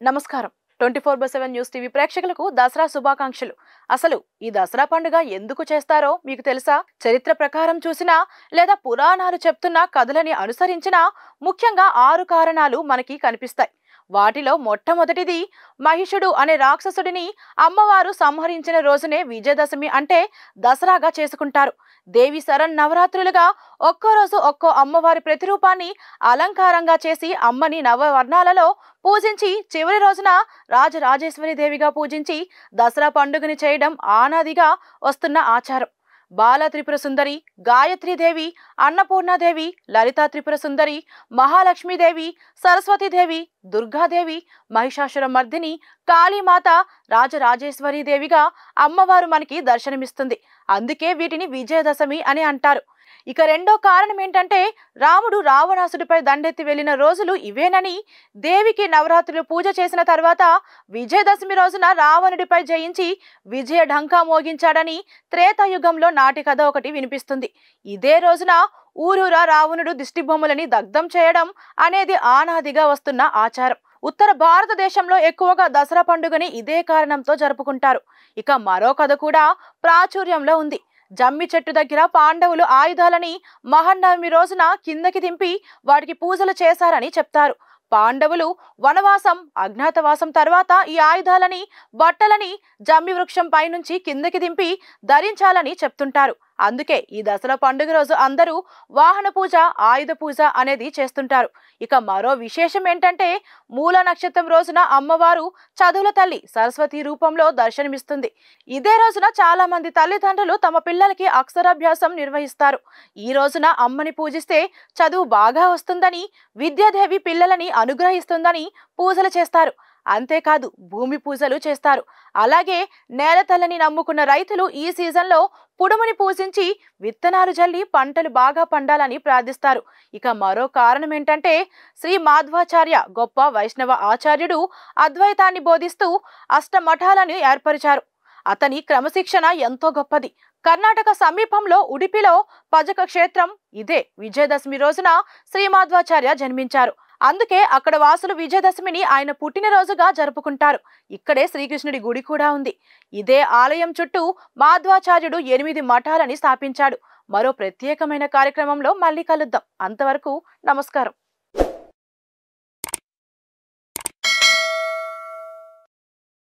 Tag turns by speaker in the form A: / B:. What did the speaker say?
A: నమస్కారం 24/7 news TV ప్రేక్షకులకు దసరా శుభాకాంక్షలు. అసలు ఈ దసరా పండుగ ఎందుకు చేస్తారో మీకు తెలుసా? చరిత్ర ప్రకారం చూసినా లేదా పురాణాలు చెప్తున్న కథలని అనుసరించినా ముఖ్యంగా 6 కారణాలు మనకి కనిపిస్తాయి. వాటిలో మొట్టమొదటిది మహిషుడు అనే రాక్షసుడిని అమ్మవారు సంహరించిన రోజునే విజయదశమి అంటే దసరాగా చేసుకుంటారు. దేవి శరన్నవరాత్రులుగా ఒక్కో రోజు ఒక్కో అమ్మవారి ప్రతిరూపాన్ని అలంకారంగా చేసి అమ్మని నవవర్ణాలలో పూజించి చివరి రోజున రాజరాజేశ్వరి దేవిగా పూజించి దసరా పండుగని చేయడం ఆనాదిగా వస్తున్న ఆచారం. బాల త్రిపుర సుందరి, గాయత్రీదేవి, అన్నపూర్ణాదేవి, లలితా త్రిపుర సుందరి, మహాలక్ష్మీదేవి, సరస్వతీదేవి, దుర్గాదేవి, మహిషాసుర మర్దిని, కాళీమాత, రాజరాజేశ్వరి దేవిగా అమ్మవారు మనకి దర్శనమిస్తుంది. అందుకే వీటిని విజయదశమి అని అంటారు. ఇక రెండో కారణం ఏంటంటే రాముడు రావణాసుడిపై దండెత్తి వెళ్లిన రోజులు ఇవేనని, దేవికి నవరాత్రులు పూజ చేసిన తర్వాత విజయదశమి రోజున రావణుడిపై జయించి విజయ ఢంకా మోగించాడని త్రేతాయుగంలో నాటి కథ ఒకటి వినిపిస్తుంది. ఇదే రోజున ఊరూరా రావణుడు దిష్టిబొమ్మలని దగ్ధం చేయడం అనేది ఆనాదిగా వస్తున్న ఆచారం. ఉత్తర భారతదేశంలో ఎక్కువగా దసరా పండుగని ఇదే కారణంతో జరుపుకుంటారు. ఇక మరో కథ కూడా ప్రాచుర్యంలో ఉంది. జమ్మి చెట్టు దగ్గర పాండవులు ఆయుధాలని మహన్నవమి రోజున కిందకి దింపి వాటికి పూజలు చేశారని చెప్తారు. పాండవులు వనవాసం, అజ్ఞాతవాసం తర్వాత ఈ ఆయుధాలని, బట్టలని జమ్మి వృక్షం పైనుంచి కిందకి దింపి ధరించాలని చెప్తుంటారు. అందుకే ఈ దసరా పండుగ రోజు అందరూ వాహన పూజ, ఆయుధ పూజ అనేది చేస్తుంటారు. ఇక మరో విశేషం ఏంటంటే మూల నక్షత్రం రోజున అమ్మవారు చదువుల తల్లి సరస్వతి రూపంలో దర్శనమిస్తుంది. ఇదే రోజున చాలా మంది తల్లిదండ్రులు తమ పిల్లలకి అక్షరాభ్యాసం నిర్వహిస్తారు. ఈ రోజున అమ్మని పూజిస్తే చదువు బాగా వస్తుందని, విద్యాదేవి పిల్లలని అనుగ్రహిస్తుందని పూజలు చేస్తారు. అంతేకాదు భూమి పూజలు చేస్తారు. అలాగే నేల తల్లిని నమ్ముకున్న రైతులు ఈ సీజన్లో పుడుముని పూజించి విత్తనాలు జల్లి పంటలు బాగా పండాలని ప్రార్థిస్తారు. ఇక మరో కారణం ఏంటంటే శ్రీ మాధ్వాచార్య గొప్ప వైష్ణవ ఆచార్యుడు అద్వైతాన్ని బోధిస్తూ అష్టమఠాలను ఏర్పరిచారు. అతని క్రమశిక్షణ ఎంతో గొప్పది. కర్ణాటక సమీపంలో ఉడిపిలో పజక క్షేత్రం ఇదే విజయదశమి రోజున శ్రీ మాధ్వాచార్య జన్మించారు. అందుకే అక్కడ వాసులు విజయదశమిని ఆయన పుట్టినరోజుగా జరుపుకుంటారు. ఇక్కడే శ్రీకృష్ణుడి గుడి కూడా ఉంది. ఇదే ఆలయం చుట్టూ మాధ్వాచార్యుడు 8 మఠాలని స్థాపించాడు. మరో ప్రత్యేకమైన కార్యక్రమంలో మళ్ళీ కలుద్దాం. అంతవరకు నమస్కారం.